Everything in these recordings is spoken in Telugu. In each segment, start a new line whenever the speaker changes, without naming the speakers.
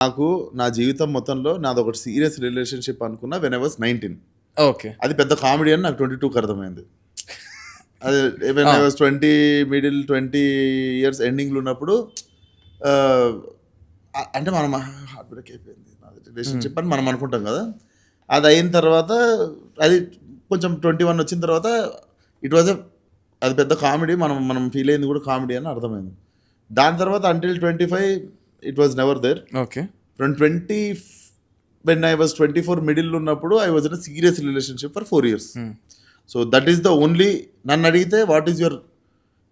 నాకు నా జీవితం మొత్తంలో నాది ఒకటి సీరియస్ రిలేషన్షిప్ అనుకున్నా వెన్ ఐ వాస్ 19.
ఓకే.
అది పెద్ద కామెడీ అని నాకు 22కి అర్థమైంది. అది when I was 20 middle 20 years ఎండింగ్లో ఉన్నప్పుడు అంటే మనం హార్ట్ బ్రేక్ అయిపోయింది నాది రిలేషన్షిప్ అని మనం అనుకుంటాం కదా. అది అయిన తర్వాత అది కొంచెం 21 వచ్చిన తర్వాత ఇట్ వాజ్ అది పెద్ద కామెడీ, మనం ఫీల్ అయింది కూడా కామెడీ అని అర్థమైంది. దాని తర్వాత until 25 it was never there.
Okay.
From 20 when I was 24 middle ఉన్నప్పుడు I was in a serious relationship for 4 years. So that is the only, నన్ను అడిగితే what is your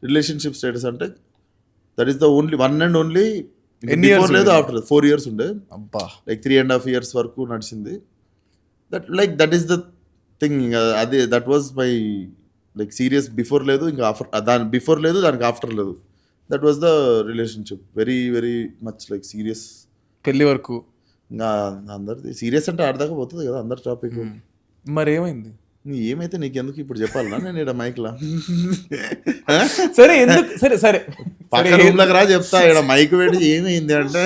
relationship status అంటే that is the only one and only. Before లేదు, ఆఫ్టర్ 4 years ఉండే.
అబ్బా.
లైక్ 3.5 years వరకు నడిచింది. That is the thing. అది that was my like serious. Before లేదు, ఇంకా ఆఫ్టర్, దాని బిఫోర్ లేదు, దానికి ఆఫ్టర్ లేదు. That was the relationship. Very very much like serious.
పెళ్లి వరకు
ఇంకా అందరిది సీరియస్ అంటే ఆడదాకా పోతుంది కదా అందరి టాపిక్.
మరి ఏమైంది?
ఏమైతే నీకెందుకు ఇప్పుడు చెప్పాలనా నేను ఇక్కడ మైక్లా?
సరే ఎందుకు, సరే సరే
పక్క రూమ్లోకి రా చెప్తా. ఇక్కడ మైక్ పెట్టి ఏమైంది అంటే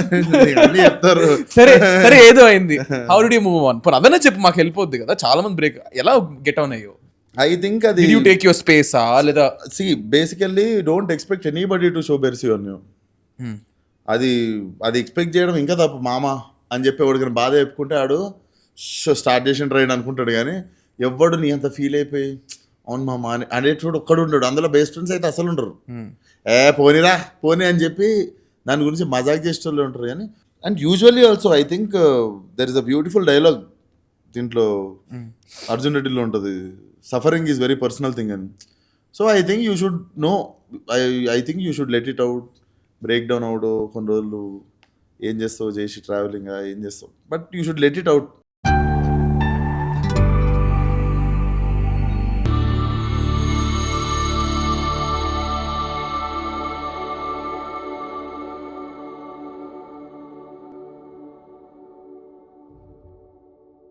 అన్ని చెప్తారు.
సరే సరే ఏదో అయింది. How do you move on? పోనీ అదనే చెప్పు, మాకు వెళ్ళిపోద్ది కదా. చాలా మంది బ్రేక్ ఎలా గెట్ ఆన్ అయ్యో?
ఐ థింక్ అది
యూ టేక్ యువర్ స్పేసా లేదా?
See basically don't expect anybody to show mercy on you. అది ఎక్స్పెక్ట్ చేయడం ఇంకా తప్పు. మామ అని చెప్పి ఎవడికైనా బాధ చెప్పుకుంటే ఆడు స్టార్ట్ చేసిన ట్రైన్ అనుకుంటాడు. కానీ ఎవడు నీ అంత ఫీల్ అయిపోయి అవును మామ అని అనేటోడు ఒక్కడు ఉండడు. అందులో బెస్ట్ ఫ్రెండ్స్ అయితే అసలు ఉండరు. పోనీరా పోనీ అని చెప్పి దాని గురించి మజాక్ చేసేటోళ్ళు ఉంటారు. కానీ and usually also I think there is a beautiful dialogue దీంట్లో అర్జున్ రెడ్డిలో ఉంటుంది, suffering is very personal thing అని. So I think you should no, I think you should let it out. Break down అవడు కొన్ని రోజులు, ఏం చేస్తావు చేసి ట్రావెలింగ్ ఏం చేస్తావు, but you should let it out.